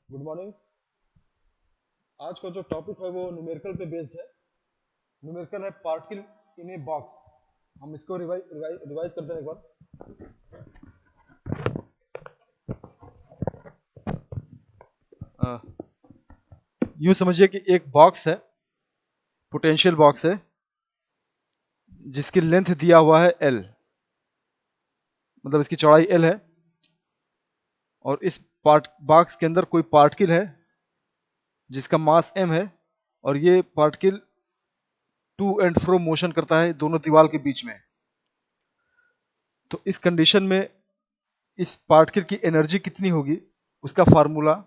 Good morning. आज का जो टॉपिक है वो न्यूमेरिकल पे बेस्ड है। न्यूमेरिकल है पार्टिकल इन ए बॉक्स। हम इसको रिवाइज करते हैं एक बार। यूं समझिए कि एक बॉक्स है, पोटेंशियल बॉक्स है, जिसकी लेंथ दिया हुआ है L, मतलब इसकी चौड़ाई L है। और इस बॉक्स के अंदर कोई पार्टिकल है जिसका मास m है, और ये particle to and fro motion करता है दोनों दीवार के बीच में। तो इस कंडीशन में इस पार्टिकल की एनर्जी कितनी होगी, उसका formula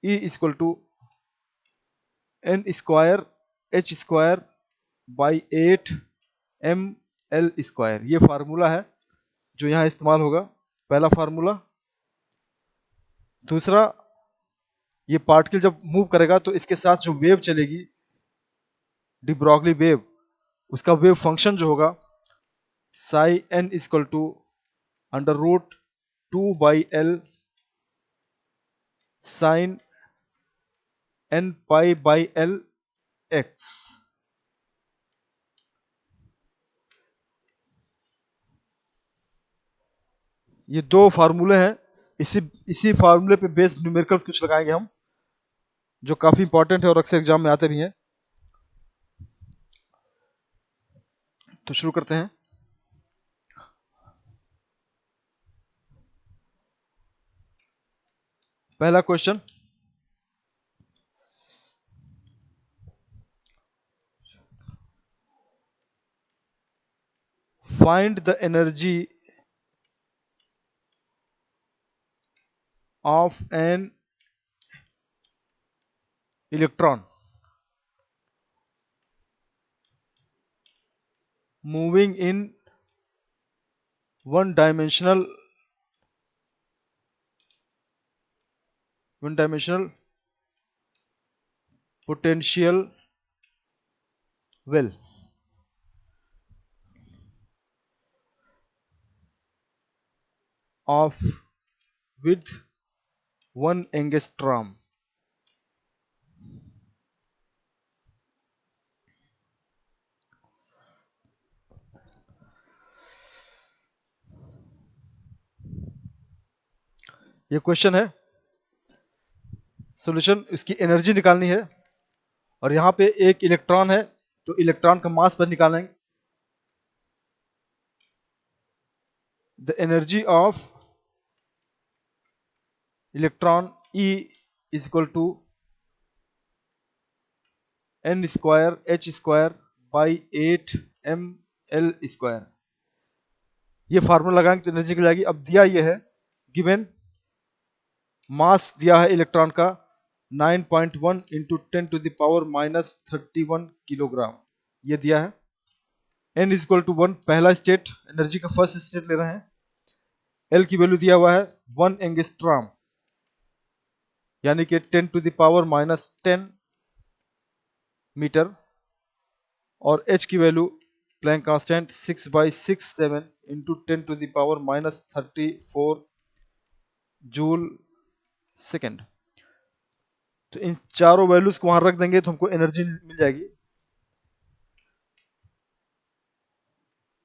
E equal to n square h square by 8 m l square, ये फार्मूला है जो यहाँ इस्तेमाल होगा, पहला फार्मूला। दूसरा, ये पार्टिकल जब मूव करेगा तो इसके साथ जो वेव चलेगी, डी ब्रॉगली वेव, उसका वेव फंक्शन जो होगा psi n equal to under root 2/L sine n pi by l x. ये दो फार्मूले हैं। इसी इसी फार्मूले पे बेस्ड न्यूमेरिकल्स कुछ लगाएंगे हम, जो काफी इंपॉर्टेंट है और अक्सर एग्जाम में आते भी हैं। तो शुरू करते हैं। पहला question, find the energy of an electron moving in one dimensional potential well of with 1 angstrom। ये क्वेश्चन है, सॉल्यूशन इसकी एनर्जी निकालनी है। और यहाँ पे एक इलेक्ट्रॉन है, तो इलेक्ट्रॉन का मास पर निकालेंगे। The energy of electron E is equal to n square h square by 8 m l square. ये फार्मूला लगाएंगे तो एनर्जी निकल जाएगी। अब दिया ये है, गिवन मास दिया है इलेक्ट्रॉन का 9.1 इंटू 10⁻⁻31 किलोग्राम, ये दिया है। n इज इक्वल टू 1, पहला स्टेट, एनर्जी का फर्स्ट स्टेट ले रहे हैं। l की वैल्यू दिया हुआ है 1 एंगस्ट्रॉम, यानी कि 10⁻10 मीटर। और h की value Planck constant 6/67 into 10⁻34 joule second. तो इन चारों वैल्यूज को वहां रख देंगे तो हमको एनर्जी मिल जाएगी।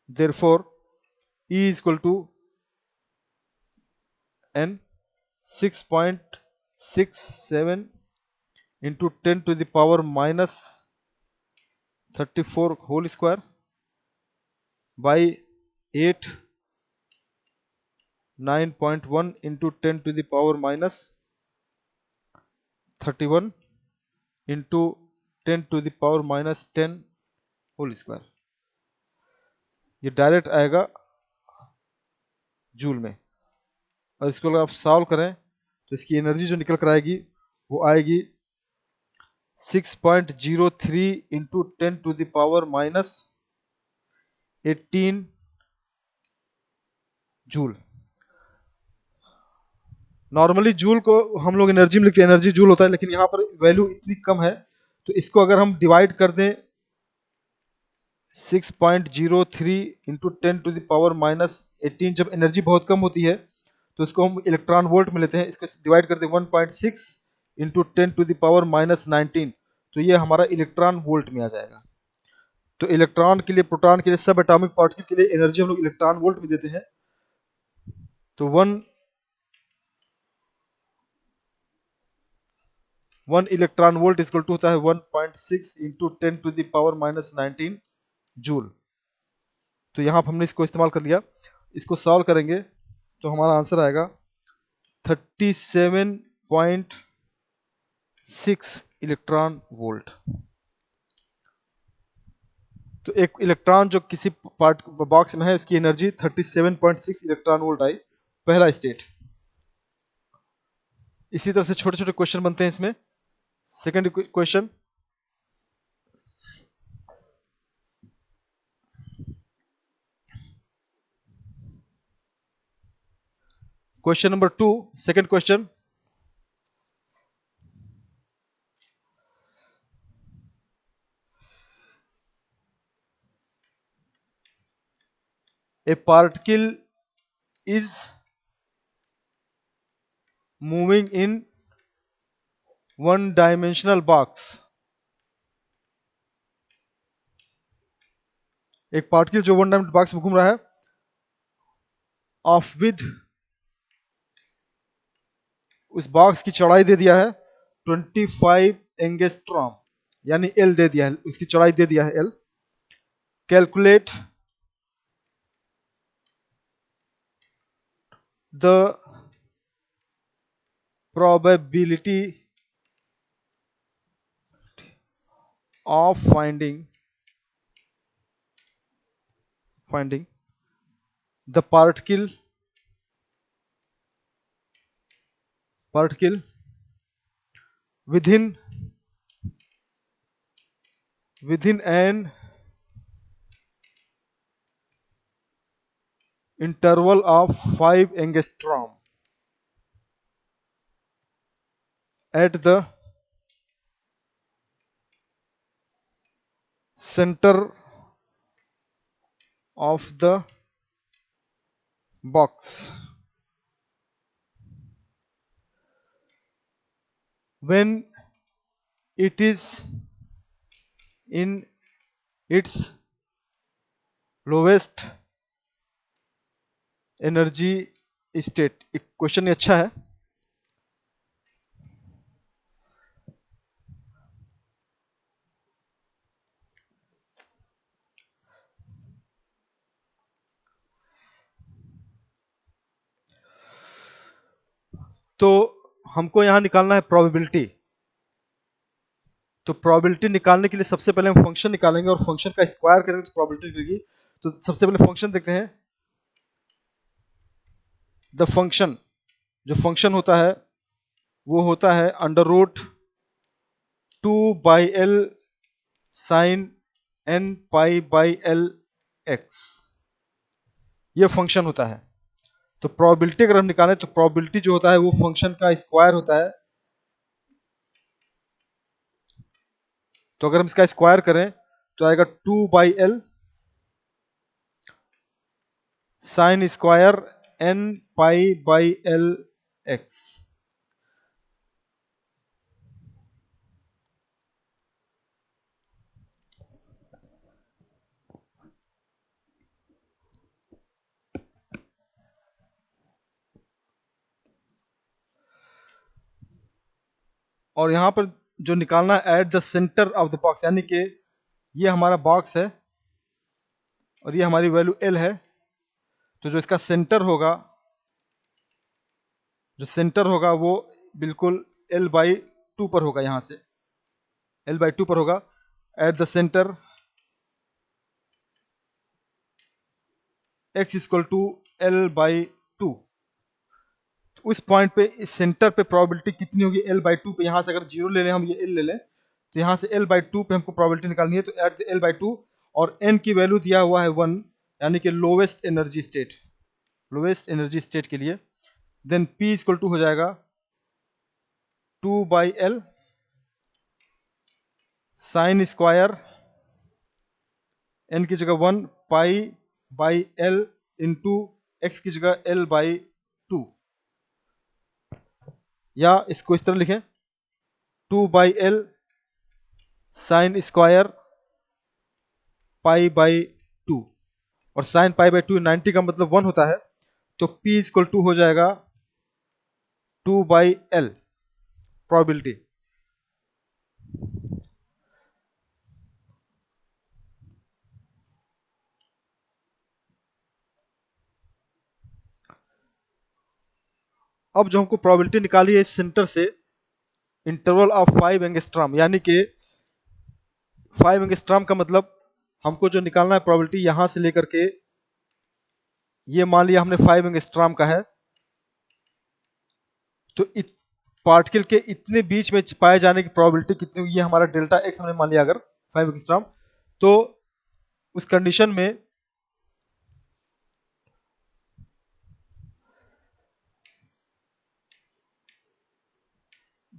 Therefore, E is equal to n 6.67 into 10⁻34 whole square by 8 9.1 into 10⁻31 into 10⁻10 whole square। ये डायरेक्ट आएगा जूल में। और इसको अगर आप सॉल्व करें तो इसकी एनर्जी जो निकल कर आएगी वो आएगी 6.03 इंटू 10⁻18 जूल। नॉर्मली जूल को हम लोग एनर्जी में लिखते हैं, एनर्जी जूल होता है, लेकिन यहाँ पर वैल्यू इतनी कम है तो इसको अगर हम डिवाइड कर दें 6.03 इंटू 10⁻18, जब एनर्जी बहुत कम होती है तो इसको हम इलेक्ट्रॉन वोल्ट में लेते हैं, इसको डिवाइड करते हैं 1.6 इंटू 10⁻⁻19, तो ये हमारा इलेक्ट्रॉन वोल्ट में आ जाएगा। तो इलेक्ट्रॉन के लिए, प्रोटॉन के लिए, सब एटॉमिक पार्टिकल के लिए एनर्जी हम लोग इलेक्ट्रॉन वोल्ट में देते हैं। तो 1 इलेक्ट्रॉन वोल्ट इक्वल टू होता है 1.6 इंटू 10⁻⁻19 जूल। तो यहाँ पर हमने इसको इस्तेमाल कर लिया। इसको सॉल्व करेंगे तो हमारा आंसर आएगा 37.6 इलेक्ट्रॉन वोल्ट। तो एक इलेक्ट्रॉन जो किसी पार्ट बॉक्स में है, उसकी एनर्जी 37.6 इलेक्ट्रॉन वोल्ट आई, पहला स्टेट। इसी तरह से छोटे छोटे क्वेश्चन बनते हैं इसमें। Second question, question number 2, second question. A particle is moving in one dimensional box। एक पार्टिकल जो वन डायमेंशनल बॉक्स में घूम रहा है, ऑफ विद, उस बॉक्स की चौड़ाई दे दिया है 25 एंगस्ट्रॉम, यानी एल दे दिया है, उसकी चौड़ाई दे दिया है L. Calculate the probability of finding the particle within an interval of 5 angstrom at the center of the box when it is in its lowest energy state। Question अच्छा है। तो हमको यहां निकालना है प्रोबेबिलिटी। तो प्रोबेबिलिटी निकालने के लिए सबसे पहले हम फंक्शन निकालेंगे और फंक्शन का स्क्वायर करेंगे तो प्रोबेबिलिटी मिलेगी। तो सबसे पहले फंक्शन देखते हैं। द फंक्शन, जो फंक्शन होता है वो होता है under root 2/l sine n pi by l x, ये फंक्शन होता है। तो प्रोबेबिलिटी अगर हम निकालें तो प्रोबेबिलिटी जो होता है वो फंक्शन का स्क्वायर होता है। तो अगर हम इसका स्क्वायर करें तो आएगा 2/l sine square n pi by l x। और यहां पर जो निकालना है eight the centre of the box, यानी कि ये हमारा बॉक्स है और ये हमारी वैल्यू l है। तो जो इसका सेंटर होगा, वो बिल्कुल l/2 पर होगा, यहां से l/2 पर होगा। At the centre x equal to l/2। उस पॉइंट पे, इस सेंटर पे प्रोबेबिलिटी कितनी होगी l/2 पे। यहां से अगर 0 ले लें, हम ये l ले लें, तो यहां से l/2 पे हमको प्रोबेबिलिटी निकालनी है। तो एट द l/2 और n की वैल्यू दिया हुआ है 1, यानी कि लोवेस्ट एनर्जी स्टेट के लिए। देन p इक्वल टू हो जाएगा 2/l साइन स्क्वायर n की जगह 1 पाई बाई l इंटू x की जगह l/2। या इसको इस तरह लिखें 2/L sine square pi by 2, और साइन पाई बाई 2 90 का मतलब 1 होता है, तो P इक्वल टू हो जाएगा 2/L प्रोबेबिलिटी। अब जो हमको प्रोबेबिलिटी निकाली है इस सेंटर से इंटरवल ऑफ 5 एंगस्ट्रॉम, यानी कि 5 एंगस्ट्रॉम का मतलब हमको जो निकालना है प्रोबेबिलिटी यहां से लेकर के, ये मान लिया हमने 5 एंगस्ट्रॉम का है, तो पार्टिकल के इतने बीच में पाए जाने की प्रोबेबिलिटी कितनी होगी, ये हमारा डेल्टा एक्स हमने मान लिया अगर 5 एंगस्ट्रॉम, तो उस कंडीशन में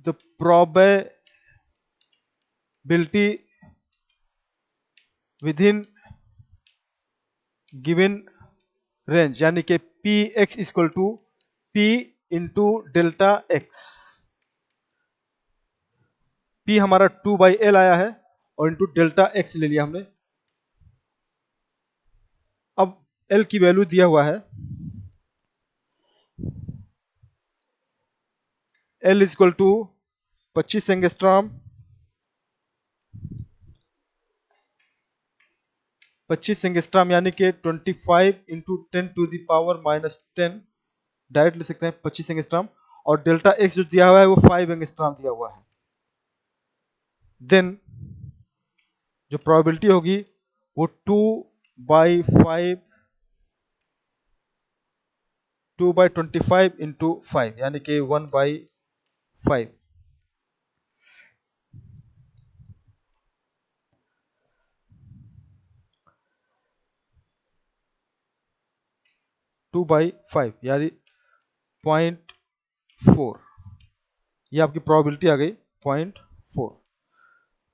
the probability within given range, यानी कि p x equal to p into delta x. P हमारा 2/L आया है और इंटू डेल्टा एक्स ले लिया हमने। अब L की वैल्यू दिया हुआ है, L equal to 25 angstrom, 25 angstrom यानी कि 25 into 10 to the power minus 10, direct ले सकते हैं 25 एंगस्ट्रॉम, और डेल्टा एक्स जो दिया हुआ है वो 5 एंगस्ट्रॉम दिया हुआ है। देन जो प्रोबेबिलिटी होगी वो 2/5 2/25 इंटू 5, यानी कि 1/5। 2/5 यानी 0.4, ये आपकी प्रोबेबिलिटी आ गई 0.4।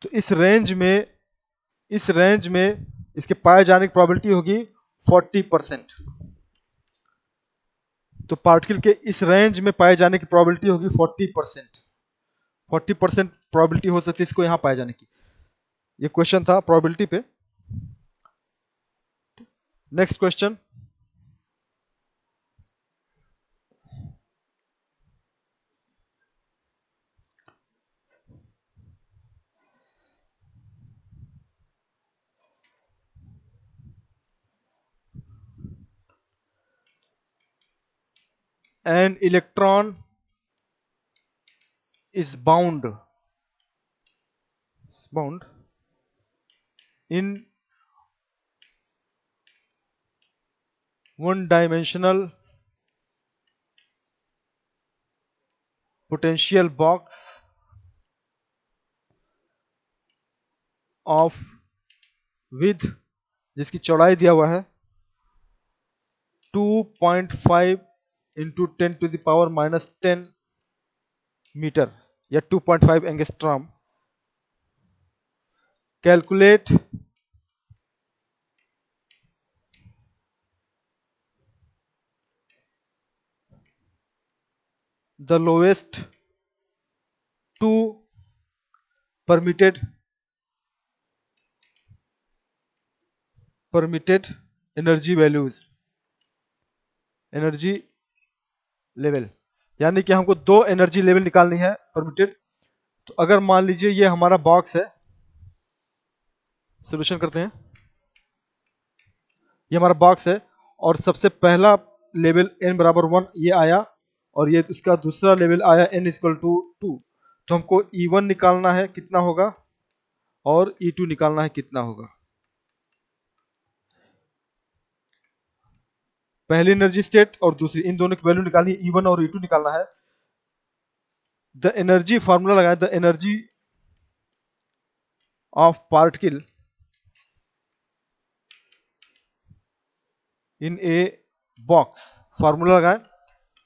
तो इस रेंज में इसके पाए जाने की प्रोबेबिलिटी होगी 40%। तो पार्टिकल के इस रेंज में पाए जाने की प्रोबेबिलिटी होगी 40%। 40% प्रोबेबिलिटी हो सकती है इसको यहां पाए जाने की। ये क्वेश्चन था प्रोबेबिलिटी पे। Next question, an electron is bound in one dimensional potential box of width, जिसकी चौड़ाई दिया हुआ है 2.5 into 10 to the power minus 10 metre या 2.5 angstrom. Calculate the lowest two permitted energy values, energy level, यानी कि हमको दो एनर्जी लेवल निकालनी है परमिटेड। तो अगर मान लीजिए ये हमारा बॉक्स है, सोल्यूशन करते हैं, ये हमारा बॉक्स है और सबसे पहला लेवल n बराबर 1 ये आया, और ये उसका दूसरा लेवल आया n इक्वल टू 2। तो हमको E1 निकालना है कितना होगा और E2 निकालना है कितना होगा। पहली एनर्जी स्टेट और दूसरी, इन दोनों की वैल्यू निकालनी है, E1 और E2 निकालना है। द एनर्जी फार्मूला लगाए, the energy of particle in a box, formula लगाएं,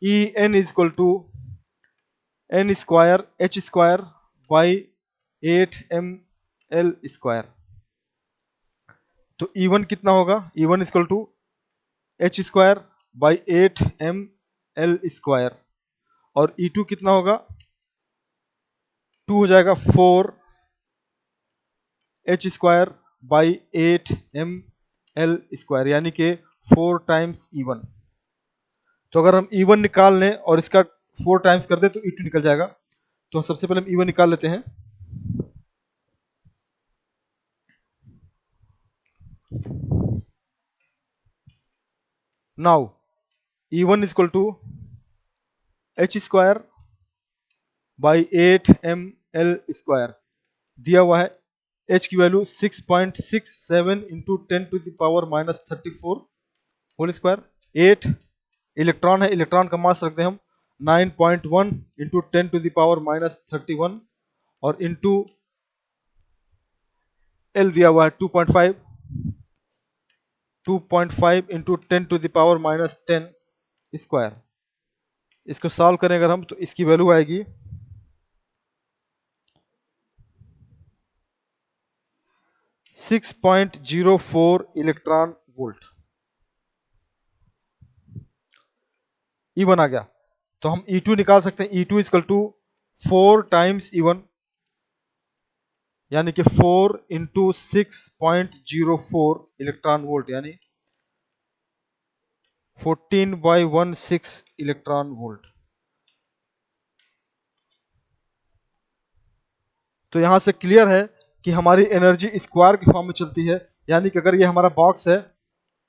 E n is equal to n square h square by 8 ml square. तो E1 कितना होगा, E1 is equal to h square by 8 ml square, और E2 कितना होगा, 2 हो जाएगा 4h² by 8ml², यानी कि 4 टाइम्स E1। तो अगर हम E1 निकाल लें और इसका 4 टाइम्स कर दें तो E2 निकल जाएगा। तो सबसे पहले हम E1 निकाल लेते हैं। Now E1 equal to h² by 8ml², दिया हुआ है h की value 6.67 into 10⁻⁻34 whole square. 8 electron है, इलेक्ट्रॉन का मास रखते हैं हम 9.1 इंटू 10⁻⁻31 और इंटू L दिया हुआ है 2.5 इंटू 10⁻⁻10 स्क्वायर। इसको सॉल्व करें अगर हम तो इसकी वैल्यू आएगी 6.04 इलेक्ट्रॉन वोल्ट। E1 आ गया, तो हम E2 निकाल सकते हैं। E2 equal to 4 times E1, यानी कि 4 इंटू 6.04 इलेक्ट्रॉन वोल्ट, यानी 14/16 इलेक्ट्रॉन वोल्ट। तो यहां से क्लियर है कि हमारी एनर्जी स्क्वायर की फॉर्म में चलती है, यानी कि अगर ये हमारा बॉक्स है,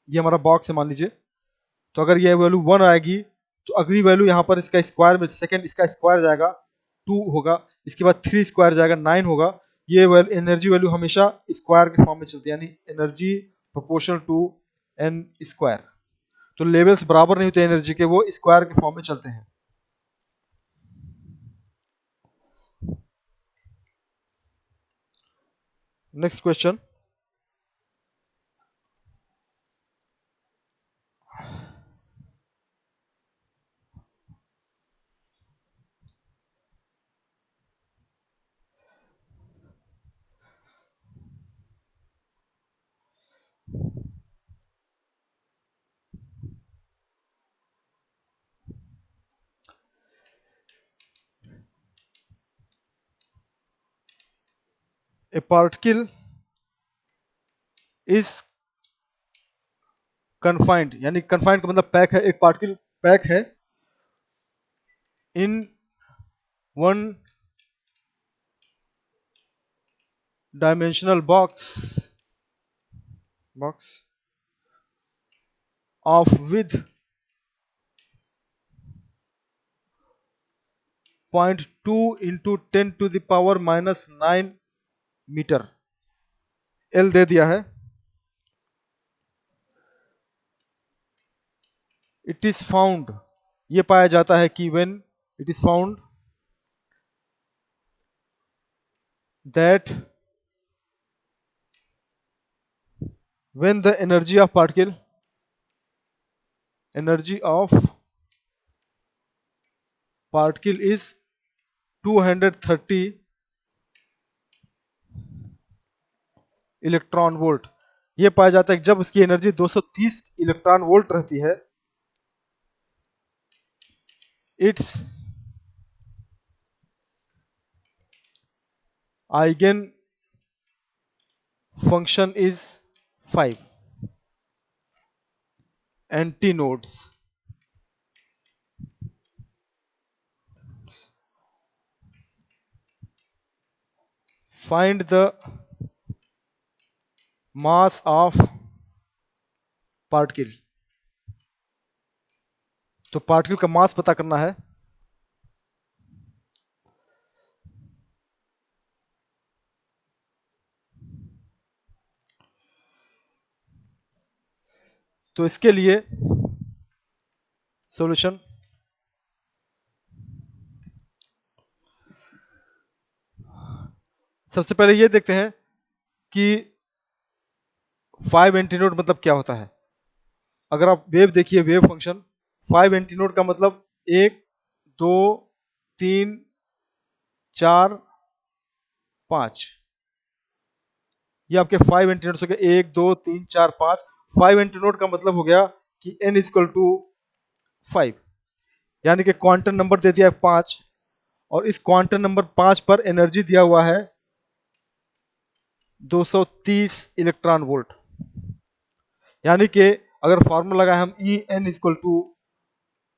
ये हमारा बॉक्स है मान लीजिए, तो अगर ये वैल्यू 1 आएगी तो अगली वैल्यू यहाँ पर इसका स्क्वायर में, सेकंड इसका स्क्वायर जाएगा 2 होगा, इसके बाद 3 स्क्वायर जाएगा 9 होगा। ये एनर्जी वैल्यू हमेशा स्क्वायर के फॉर्म में चलती है, यानी energy proportional to n square. तो लेवल्स बराबर नहीं होते एनर्जी के, वो स्क्वायर के फॉर्म में चलते हैं। Next question, a particle is confined, यानी कन्फाइंड का मतलब पैक है, एक पार्टिकल पैक है in one dimensional box of with 0.2 into 10⁻⁻9 metre, L दे दिया है। इट इज फाउंड, ये पाया जाता है कि when it is found that when the energy of particle is 230 electron volt, ये पाया जाता है कि जब उसकी एनर्जी 230 इलेक्ट्रॉन वोल्ट रहती है, it's eigen function is 5 antinodes. Find the mass of particle, तो पार्टिकल का मास पता करना है। तो इसके लिए सॉल्यूशन, सबसे पहले ये देखते हैं कि 5 एंटीनोड मतलब क्या होता है। अगर आप वेव देखिए, वेव फंक्शन 5 एंटीनोड का मतलब 1 2 3 4 5, ये आपके 5 एंटीनोड्स हो गए, 1 2 3 4 5। 5 एंटीनोड का मतलब हो गया कि n इक्वल टू 5। यानी कि क्वांटम नंबर दे दिया है 5, और इस क्वांटम नंबर 5 पर एनर्जी दिया हुआ है 230 इलेक्ट्रॉन वोल्ट। यानी कि अगर फॉर्मूला लगाए हम E n equal to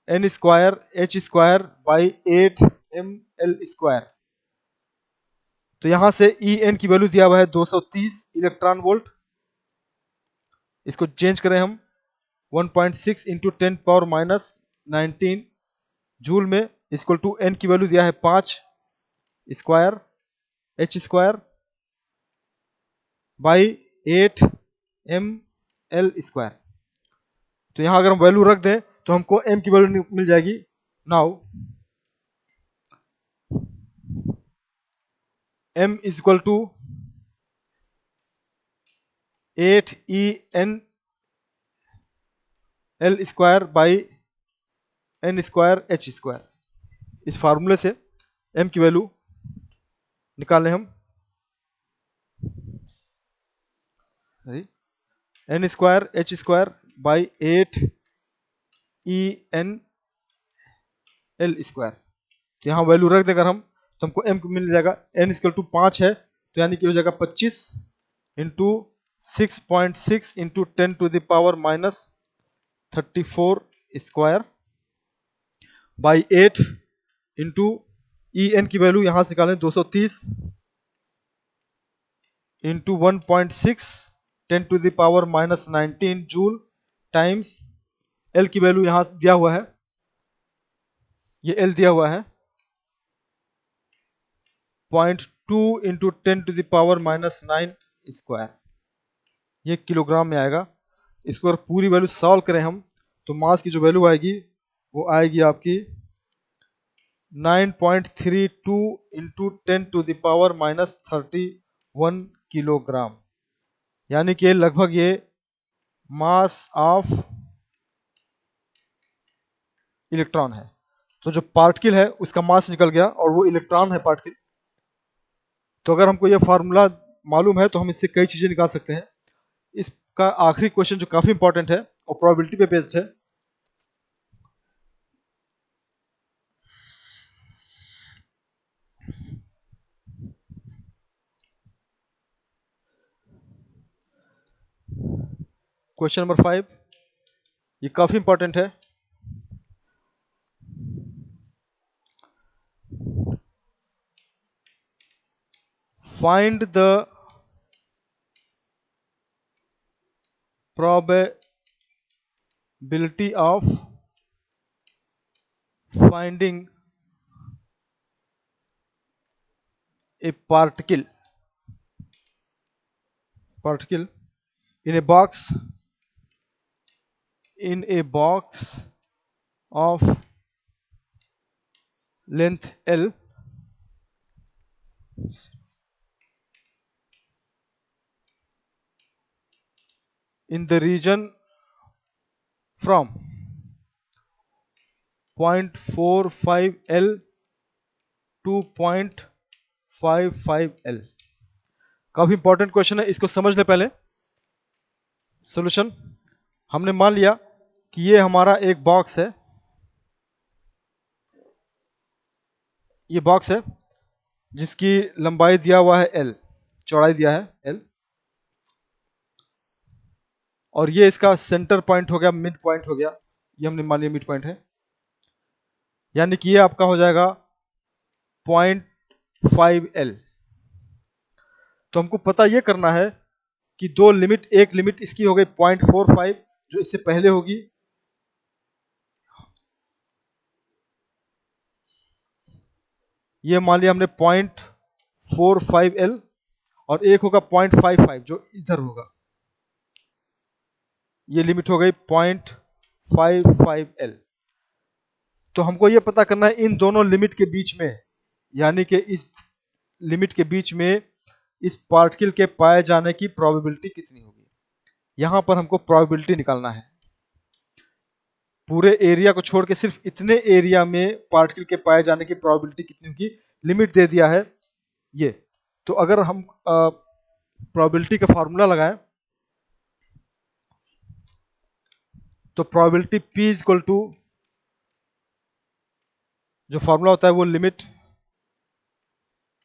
n square h square by 8 ml square, तो यहां से ई एन की वैल्यू दिया हुआ है 230 इलेक्ट्रॉन वोल्ट। इसको चेंज करें हम 1.6 इंटू 10⁻⁻19 जूल में, इक्वल टू एन की वैल्यू दिया है 5 square h square by 8 ml square. तो यहां अगर हम वैल्यू रख दें तो हमको m की वैल्यू मिल जाएगी। Now m is equal to 8 square by n square h square. इस फार्मूले से m की वैल्यू निकालें हम, n square h square by 8 square. तो यहाँ वैल्यू रख देकर हम, तो हमको m मिल जाएगा। n इक्वल टू 5 है, तो यानी कि हो जाएगा 25 into 6.6 into 10⁻⁻34 square by 8 into E n की वैल्यू यहाँ से निकालें 230 इंटू 1.6 10⁻⁻19 जूल टाइम्स एल की वैल्यू यहाँ दिया हुआ है, ये एल दिया हुआ है 0.2 इंटू 10⁻⁻9 स्क्वायर, ये किलोग्राम में आएगा। इसको अगर पूरी वैल्यू सॉल्व करें हम, तो मास की जो वैल्यू आएगी वो आएगी आपकी 9.32 इंटू 10⁻⁻31 किलोग्राम। यानी कि लगभग ये मास ऑफ इलेक्ट्रॉन है। तो जो पार्टिकल है उसका मास निकल गया और वो इलेक्ट्रॉन है पार्टिकल। तो अगर हमको ये फार्मूला मालूम है तो हम इससे कई चीजें निकाल सकते हैं। इसका आखिरी क्वेश्चन जो काफी इंपॉर्टेंट है और प्रोबेबिलिटी पे बेस्ड है, क्वेश्चन नंबर 5, ये काफी इंपॉर्टेंट है। Find the probability of finding a particle in a box of length L in the region from 0.45 L to 0.55 L। काफी इंपॉर्टेंट क्वेश्चन है, इसको समझ ले पहले। सॉल्यूशन, हमने मान लिया कि ये हमारा एक बॉक्स है, ये बॉक्स है जिसकी लंबाई दिया हुआ है L, चौड़ाई दिया है L, और ये इसका सेंटर पॉइंट हो गया, मिड पॉइंट हो गया, ये हमने मान लिया मिड पॉइंट है। यानी कि ये आपका हो जाएगा 0.5L। तो हमको पता ये करना है कि दो लिमिट, एक लिमिट इसकी हो गई 0.45 जो इससे पहले होगी, ये मान लिया हमने 0.45L, और एक होगा 0.55 जो इधर होगा, ये लिमिट हो गई 0.55L। तो हमको ये पता करना है इन दोनों लिमिट के बीच में, यानी कि इस लिमिट के बीच में इस पार्टिकल के पाए जाने की प्रोबेबिलिटी कितनी होगी। यहां पर हमको प्रोबेबिलिटी निकालना है। पूरे एरिया को छोड़ के सिर्फ इतने एरिया में पार्टिकल के पाए जाने की प्रोबेबिलिटी कितनी होगी, लिमिट दे दिया है ये। तो अगर हम प्रोबेबिलिटी का फार्मूला लगाएं, तो प्रोबेबिलिटी P इक्वल टू जो फार्मूला होता है वो लिमिट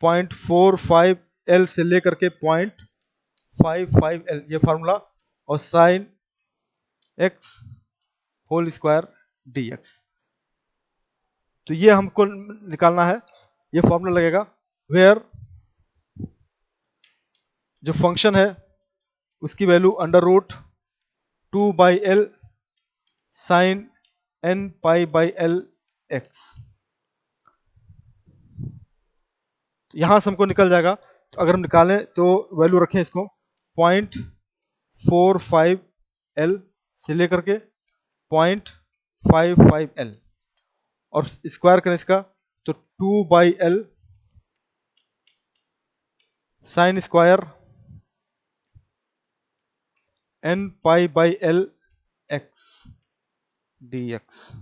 0.45L से लेकर के 0.55L, ये फार्मूला, और sine x whole square d x. तो ये हमको निकालना है, ये फॉर्मूला लगेगा वेयर जो फंक्शन है उसकी value under root 2/L sine n pi by L x। यहां से हमको निकल जाएगा, तो अगर हम निकालें तो वैल्यू रखें इसको 0.45L से लेकर के 0.55L, और स्क्वायर करें इसका तो 2/L sine square n pi by L x dx।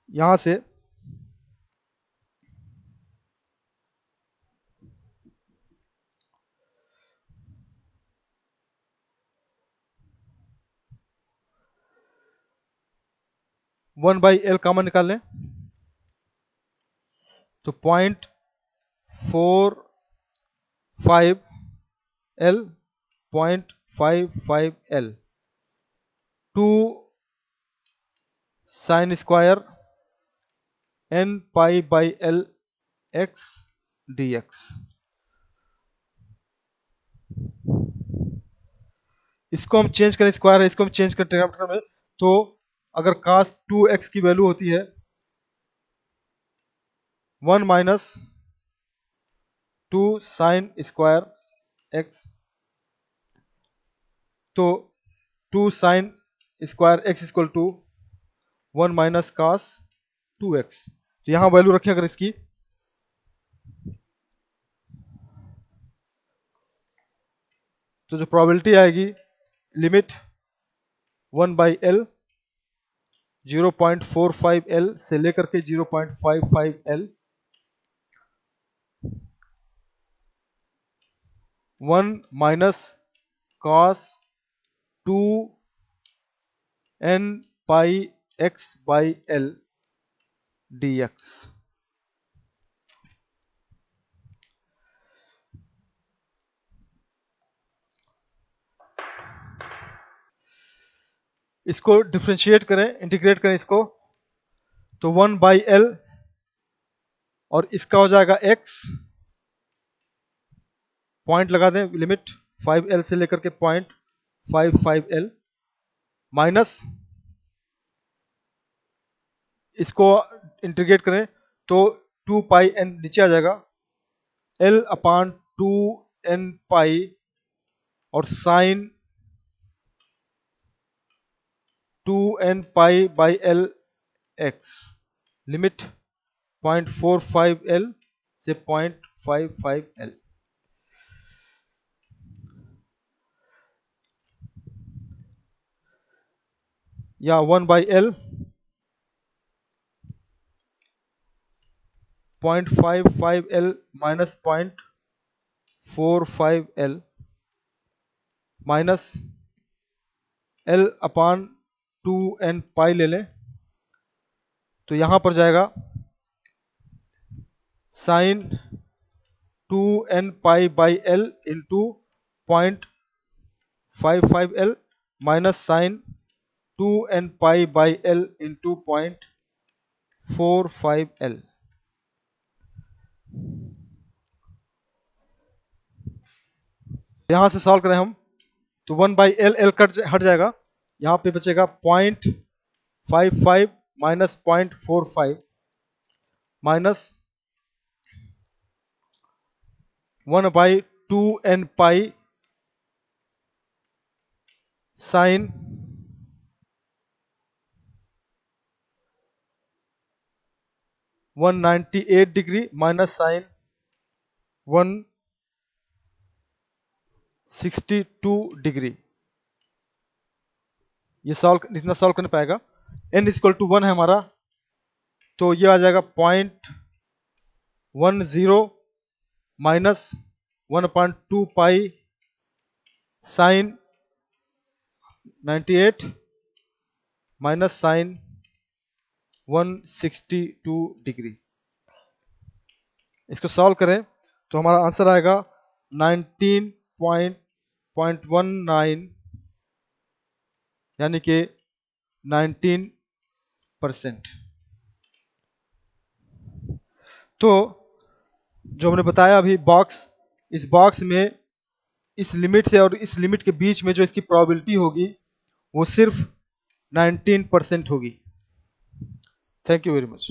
यहां से 1/L कॉमन निकाल लें तो 0.45L 0.55L 2 sine square n pi by L x dx। इसको हम चेंज करें, स्क्वायर है, इसको हम चेंज करें ट्रिग्नोमेट्री में, तो अगर cos 2x की वैल्यू होती है 1 माइनस 2 साइन स्क्वायर x, तो 2 sine square x equal to 1 minus cos 2x। तो यहाँ वैल्यू रखें अगर इसकी, तो जो प्रोबेबिलिटी आएगी लिमिट 1/L 0.45L से लेकर के 0.55L 1 minus cos 2n pi x by L dx। इसको डिफ्रेंशिएट करें, इंटीग्रेट करें इसको, तो 1/L और इसका हो जाएगा x, पॉइंट लगा दें, लिमिट 5L से लेकर के 0.55L, माइनस इसको इंटीग्रेट करें तो 2 पाई n नीचे आ जाएगा, L अपान 2n पाई और sine 2n pi by L x, limit 0.45L से 0.55L। या 1/L 0.55L minus 0.45L minus L upon 2n pi ले लें, तो यहां पर जाएगा sine 2n pi by L into 0.55L minus sine 2n pi by L into 0.45L। यहां से सॉल्व करें हम तो 1/L L कट हट जाएगा, यहाँ पे बचेगा 0.55 minus 0.45 minus 1/2n pi sine 198 degree minus sine 162 degree. ये सॉल्व, इतना सॉल्व करने पाएगा। n इक्वल टू 1 है हमारा, तो ये आ जाएगा 0.10 minus 1/2 pi sine 98 minus sine 162 degree. इसको सॉल्व करें तो हमारा आंसर आएगा 19.19 यानी कि 19%। तो जो हमने बताया अभी बॉक्स, इस बॉक्स में इस लिमिट से और इस लिमिट के बीच में जो इसकी प्रोबेबिलिटी होगी वो सिर्फ 19% होगी। Thank you very much.